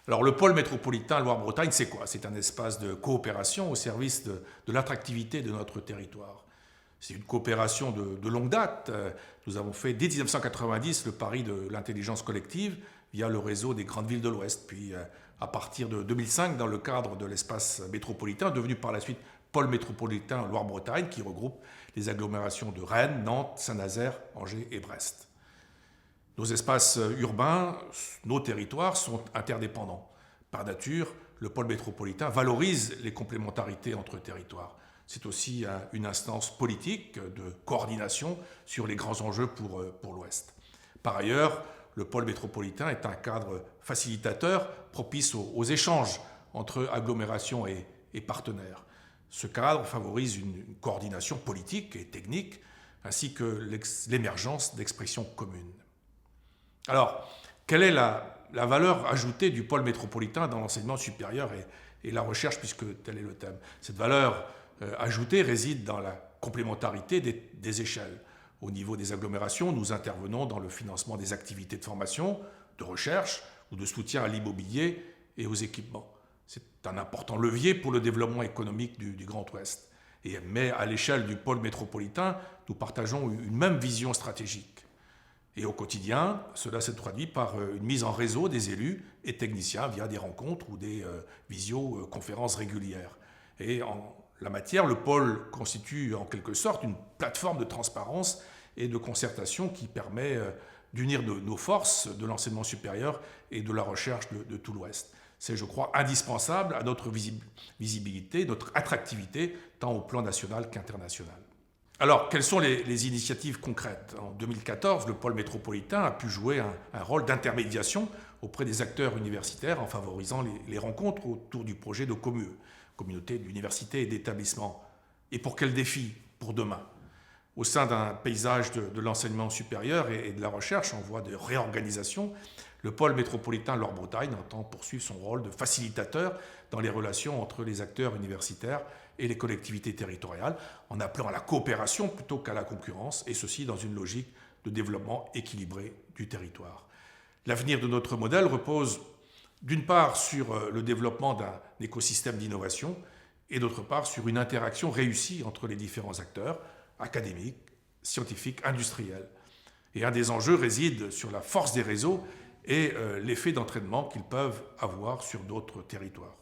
Alors le pôle métropolitain Loire-Bretagne, c'est quoi? C'est un espace de coopération au service de l'attractivité de notre territoire. C'est une coopération de longue date. Nous avons fait dès 1990 le pari de l'intelligence collective via le réseau des grandes villes de l'Ouest. Puis à partir de 2005, dans le cadre de l'espace métropolitain, devenu par la suite pôle métropolitain Loire-Bretagne, qui regroupe les agglomérations de Rennes, Nantes, Saint-Nazaire, Angers et Brest. Nos espaces urbains, nos territoires sont interdépendants. Par nature, le pôle métropolitain valorise les complémentarités entre territoires. C'est aussi une instance politique de coordination sur les grands enjeux pour l'Ouest. Par ailleurs, le pôle métropolitain est un cadre facilitateur propice aux échanges entre agglomérations et partenaires. Ce cadre favorise une coordination politique et technique, ainsi que l'émergence d'expressions communes. Alors, quelle est la valeur ajoutée du pôle métropolitain dans l'enseignement supérieur et la recherche, puisque tel est le thème? Cette valeur ajoutée réside dans la complémentarité des échelles. Au niveau des agglomérations, nous intervenons dans le financement des activités de formation, de recherche ou de soutien à l'immobilier et aux équipements. C'est un important levier pour le développement économique du Grand Ouest. Mais à l'échelle du pôle métropolitain, nous partageons une même vision stratégique. Et au quotidien, cela se traduit par une mise en réseau des élus et techniciens via des rencontres ou des visioconférences régulières. Et en la matière, le pôle constitue en quelque sorte une plateforme de transparence et de concertation qui permet d'unir nos forces de l'enseignement supérieur et de la recherche de tout l'Ouest. C'est, je crois, indispensable à notre visibilité, notre attractivité, tant au plan national qu'international. Alors, quelles sont les initiatives concrètes? En 2014, le pôle métropolitain a pu jouer un rôle d'intermédiation auprès des acteurs universitaires en favorisant les rencontres autour du projet de COMUE, communauté d'universités et d'établissements. Et pour quel défi pour demain? Au sein d'un paysage de l'enseignement supérieur et de la recherche en voie de réorganisation, le pôle métropolitain Loire-Bretagne entend poursuivre son rôle de facilitateur dans les relations entre les acteurs universitaires et les collectivités territoriales, en appelant à la coopération plutôt qu'à la concurrence, et ceci dans une logique de développement équilibré du territoire. L'avenir de notre modèle repose d'une part sur le développement d'un écosystème d'innovation et d'autre part sur une interaction réussie entre les différents acteurs académiques, scientifiques, industriels. Et un des enjeux réside sur la force des réseaux et l'effet d'entraînement qu'ils peuvent avoir sur d'autres territoires.